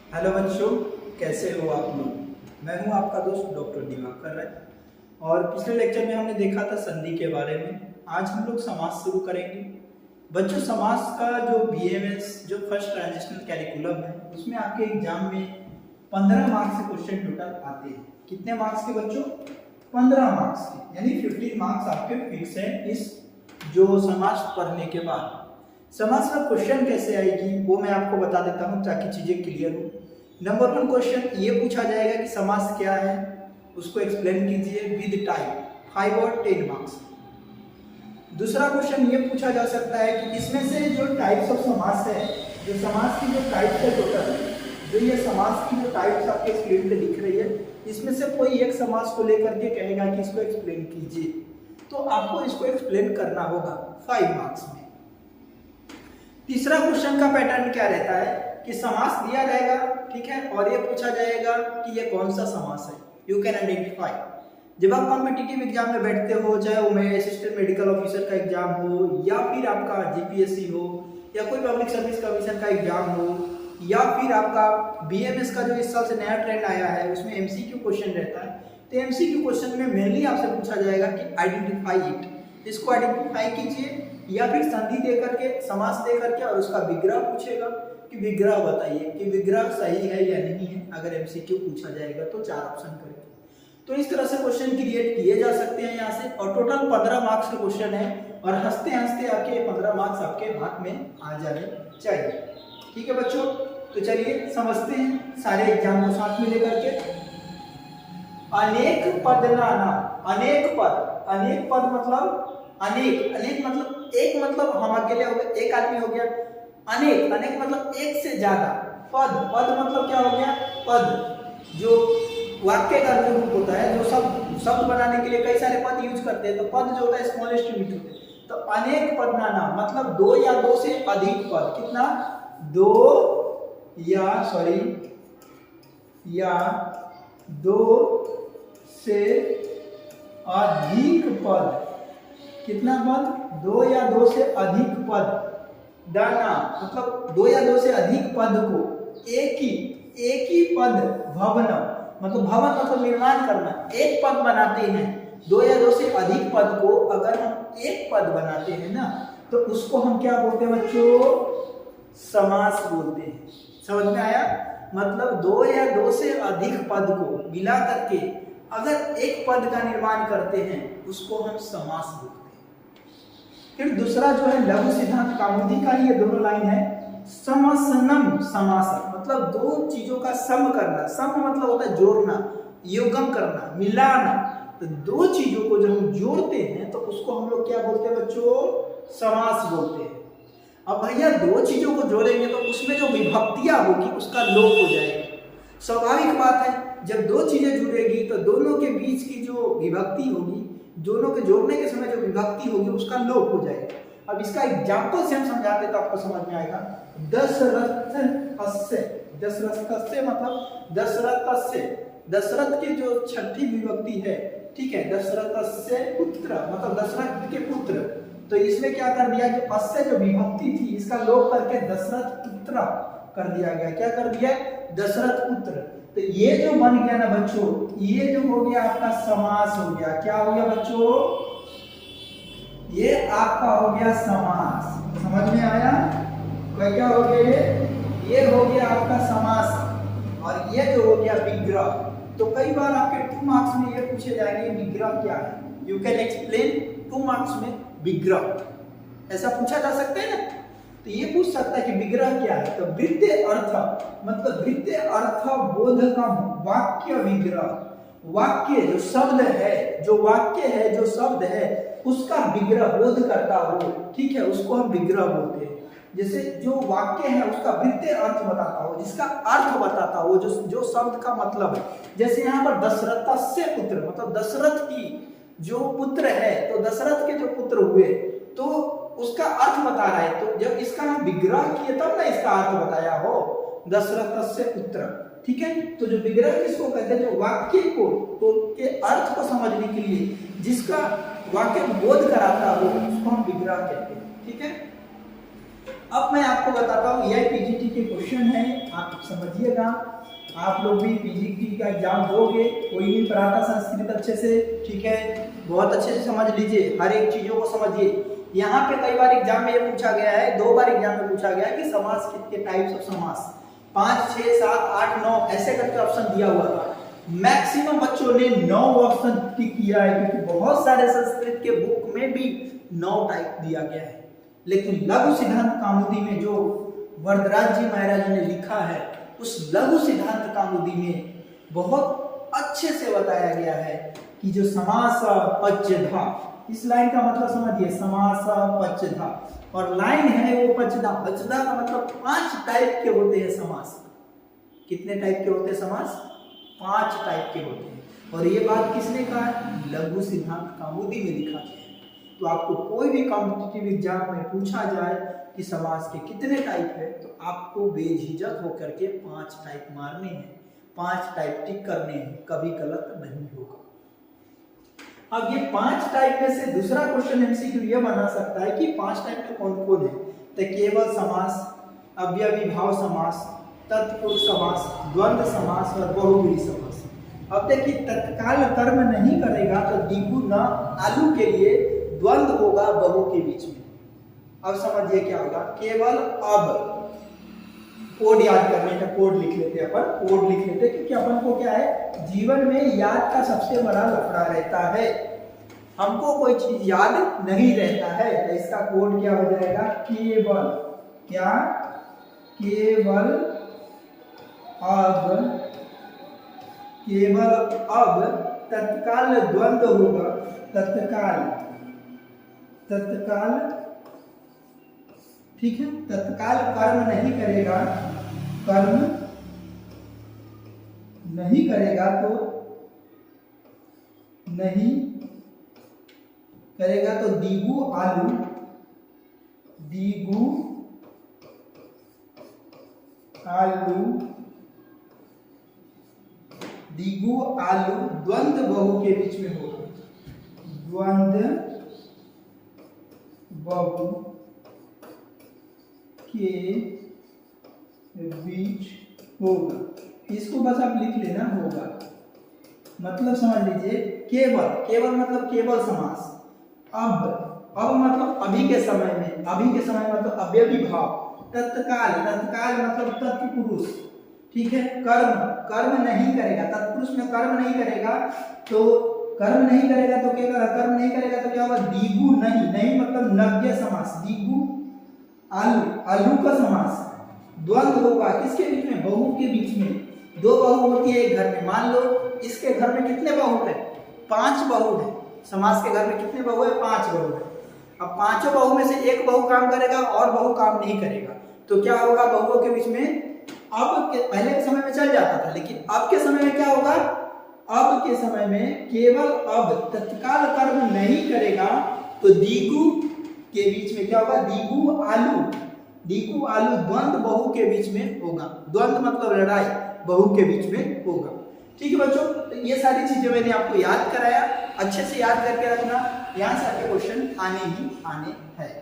Hello बच्चों, कैसे हो आप लोग। मैं हूं आपका दोस्त डॉक्टर दिवाकर राय। और पिछले लेक्चर में हमने देखा था संधि के बारे में। आज हम लोग समास शुरू करेंगे। बच्चों, समास का जो बीएमएस जो फर्स्ट ट्रांजिशनल कैरिकुलम है उसमें आपके एग्जाम में 15 मार्क्स के क्वेश्चन टोटल आते हैं। कितने मार्क्स के बच्चों? 15 मार्क्स के, यानी 15 मार्क्स आपके फिक्स है इस जो समास पढ़ने के बाद। समास का क्वेश्चन कैसे आएगी वो मैं आपको बता देता हूं ताकि चीजें क्लियर हो। नंबर 1 क्वेश्चन ये पूछा जाएगा कि समास क्या है, उसको एक्सप्लेन कीजिए विद टाइप, 5 और 10 मार्क्स। दूसरा क्वेश्चन ये पूछा जा सकता है कि इसमें से जो टाइप्स ऑफ समास है, जो समास की जो टाइप्स है टोटल, जो ये समास की जो टाइप्स आपके स्क्रीन पे दिख रही है, इसमें से कोई एक समास को लेकर के कहेगा कि इसको एक्सप्लेन कीजिए, तो आपको इसको एक्सप्लेन करना होगा 5 मार्क्स में। तीसरा क्वेश्चन का पैटर्न क्या रहता है कि समास दिया जाएगा, ठीक है, और ये पूछा जाएगा कि ये कौन सा समास है, यू कैन आइडेंटिफाई। जब आप कॉम्पिटिटिव एग्जाम में बैठते हो, चाहे वो असिस्टेंट मेडिकल ऑफिसर का एग्जाम हो या फिर आपका जीपीएससी हो या कोई पब्लिक सर्विस कमीशन का एग्जाम हो या फिर आपका बीएमएस का जो इस साल से नया ट्रेंड आया है उसमें एमसीक्यू क्वेश्चन रहता है, तो एमसीक्यू क्वेश्चन में मेनली आपसे पूछा जाएगा कि आइडेंटिफाई इट, इसको आइडेंटिफाई कीजिए, या फिर संधि दे करके समास दे करके और उसका विग्रह पूछेगा कि विग्रह बताइए कि विग्रह सही है या नहीं है। अगर एमसीक्यू पूछा जाएगा तो 4 ऑप्शन करेंगे। तो इस तरह से क्वेश्चन क्रिएट किए जा सकते हैं यहाँ से, और टोटल 15 मार्क्स के क्वेश्चन है, और हंसते हंसते आपके 15 मार्क्स आपके हाथ में आ जाने चाहिए। ठीक है बच्चों, तो चलिए समझते हैं सारे एग्जाम को साथ में लेकर के। अनेक पद नाना, अनेक पद मतलब अनेक, अनेक मतलब एक, मतलब हम अकेले हो गए, एक आदमी हो गया। अनेक, अनेक मतलब एक से ज्यादा। पद, पद मतलब क्या हो गया? पद जो वाक्य का रूप होता है, जो शब्द बनाने के लिए कई सारे पद यूज करते हैं, तो पद जो होता है स्मॉलेस्ट यूनिट होता है। तो अनेक पद नाना मतलब 2 या 2 से अधिक पद। कितना? 2 से अधिक पद। कितना पद? 2 या 2 से अधिक पद। दाना मतलब 2 या 2 से अधिक पद को एक ही पद भवन, मतलब भवन मतलब निर्माण करना, एक पद बनाते हैं। 2 या 2 से अधिक पद को अगर हम एक पद बनाते हैं ना, तो उसको हम क्या बोलते हैं बच्चों? समास बोलते हैं। समझ में आया? मतलब 2 या 2 से अधिक पद को मिला करके अगर एक पद का निर्माण करते हैं उसको हम समास बोलते हैं। फिर दूसरा जो है लघु सिद्धांत कामुदी का ही ये दोनों लाइन है, समसनम समास, मतलब 2 चीजों का सम करना। सम मतलब होता है जोड़ना, योगम करना, मिलाना। तो 2 चीजों को जब हम जोड़ते हैं तो उसको हम लोग क्या बोलते हैं बच्चों? समास बोलते हैं। अब भैया 2 चीजों को जोड़ेंगे तो उसमें जो विभक्तियां होगी उसका लोप हो जाएगा। स्वाभाविक बात है, जब 2 चीजें जुड़ेगी तो दोनों के बीच की जो विभक्ति होगी, दोनों के जोड़ने के समय जो विभक्ति होगी उसका लोप हो जाएगा। अब इसका एग्जांपल से हम समझाते तो आपको समझ में आएगा। दशरथस्य, दशरथस्य मतलब दशरथस्य, दशरथ की जो छठी विभक्ति है, ठीक है, दशरथस्य पुत्र मतलब दशरथ के पुत्र। तो इसमें क्या कर दिया, जो अस्य जो विभक्ति थी इसका लोप करके दशरथ पुत्र कर दिया गया। क्या कर दिया? दशरथ पुत्र। तो ये जो बन गया ना बच्चों, ये जो हो गया आपका समास हो गया। क्या हो गया बच्चों? ये आपका हो गया समास। समझ में आया? क्या हो गया? ये हो गया आपका समास, और ये जो हो गया विग्रह। तो कई बार आपके 2 मार्क्स में ये पूछे जाएंगे विग्रह क्या है, यू कैन एक्सप्लेन 2 मार्क्स में विग्रह, ऐसा पूछा जा सकता है ना। तो ये पूछ सकता है कि विग्रह क्या है। तो वृत्तीय अर्थ मतलब वृत्तीय अर्थ बोधकम वाक्य विग्रह, वाक्य जो शब्द है, जो वाक्य है, जो शब्द है उसका विग्रह बोध करता हो, ठीक है, उसको हम विग्रह बोलते हैं। जैसे जो वाक्य है उसका वृत्तीय अर्थ बताता हो, जिसका अर्थ बताता हो, जो शब्द का मतलब है। जैसे यहाँ पर दशरथस्य पुत्र मतलब दशरथ की जो पुत्र है, तो दशरथ के जो पुत्र हुए तो उसका अर्थ बता रहा है। तो जब इसका हम विग्रह किए तब ना इसका अर्थ बताया हो, दशरथस्य पुत्र, ठीक है। तो जो विग्रह किसको कहते हैं? जो वाक्य को तो के अर्थ को समझने के लिए जिसका वाक्य बोध कराता हो उसको हम विग्रह कहते हैं, ठीक है। अब मैं आपको बताता हूँ, यह पीजीटी के क्वेश्चन है, आप समझिएगा, आप लोग भी पीजीटी का एग्जाम दोगे, कोई नहीं पढ़ाता संस्कृत अच्छे से, ठीक है, बहुत अच्छे से समझ लीजिए, हर एक चीजों को समझिए। यहाँ पे कई बार एग्जाम में ये पूछा गया है, 2 बार एग्जाम में पूछा गया है कि समास कितने टाइप्स ऑफ समास, 5, 6, 7, 8, 9 ऐसे करके ऑप्शन दिया हुआ था। मैक्सिमम बच्चों ने 9 ऑप्शन टिक किया है, क्योंकि बहुत सारे संस्कृत के बुक में भी 9 टाइप दिया गया है। लेकिन लघु सिद्धांत कौमुदी में जो वरदराज जी महाराज ने लिखा है, उस लघु सिद्धांत कौमुदी में बहुत अच्छे से बताया गया है कि जो समास पच्चधा, इस लाइन का मतलब समझिए, समास पच्चधा, और लाइन है वो पच्चधा। पच्चधा का मतलब 5 टाइप के होते हैं समास। कितने टाइप के होते हैं समास? 5 टाइप के होते हैं। और ये बात किसने कहा है? लघु सिद्धांत कौमुदी में लिखा है। तो आपको कोई भी कॉम्पिटिटिव एग्जाम में पूछा जाए कि समास के कितने टाइप है, तो आपको बेझिझक होकर के 5 टाइप मारने हैं, 5 टाइप टिक करने हैं, कभी गलत नहीं होगा। अब ये 5 टाइप में से दूसरा क्वेश्चन एमसीक्यू ये बना सकता है कि 5 टाइप में कौन कौन है? तो केवल समास, अव्ययीभाव समास, तत्पुरुष समास, द्वंद्व समास और बहुव्रीहि समास। अब देखिए, तत्काल कर्म नहीं करेगा तो दिगु न आलू के लिए द्वंद्व होगा बहु के बीच में। अब समझिए क्या होगा, केवल अब, कोड याद करने का कोड लिख लेते हैं अपन, कोड लिख लेते हैं, क्योंकि अपन को क्या है, जीवन में याद का सबसे बड़ा लफड़ा रहता है, हमको कोई चीज याद नहीं रहता है। तो इसका कोड क्या हो जाएगा, केवल, क्या, केवल अब, केवल अब तत्काल द्वंद्व होगा, तत्काल, तत्काल, ठीक है, तत्काल कर्म नहीं करेगा, कर्म नहीं करेगा तो नहीं करेगा तो दिगु आलू, दिगु आलू, दिगु आलू द्वंद्व बहु के बीच में होगा, द्वंद्व बहु के बीच होगा। इसको बस आप लिख लेना, होगा मतलब समझ लीजिए, केवल, केवल मतलब केवल समास, अब मतलब अभी के समय में, अभी के समय मतलब अव्ययीभाव, तत्काल, तत्काल मतलब तत्पुरुष, ठीक है, कर्म, कर्म नहीं करेगा, तत्पुरुष में कर्म नहीं करेगा, तो कर्म नहीं करेगा तो क्या, कर्म नहीं करेगा तो क्या होगा, दिगु नहीं, नहीं मतलब नव्य समास, दिगु आलू, आलू का समास, द्वंद्व होगा किसके बीच में, बहु के बीच में। 2 बहु होती है एक घर में, मान लो इसके घर में कितने बहु है, 5 बहु है, समास के घर में कितने बहु है, 5 बहु है। अब 5 बहु में से एक बहु काम करेगा और बहु काम नहीं करेगा, तो क्या होगा, बहुओं के बीच में, अब के पहले के समय में चल जाता था, लेकिन अब के समय में क्या होगा, अब के समय में केवल अब तत्काल कर्म नहीं करेगा तो दिगु के बीच में क्या होगा, दिगु आलू, दिगु आलू द्वंद्व बहु के बीच में होगा, द्वंद्व मतलब लड़ाई, बहु के बीच में होगा। ठीक है बच्चों, तो ये सारी चीजें मैंने आपको याद कराया, अच्छे से याद करके रखना, यहाँ से आपके क्वेश्चन आने ही आने हैं।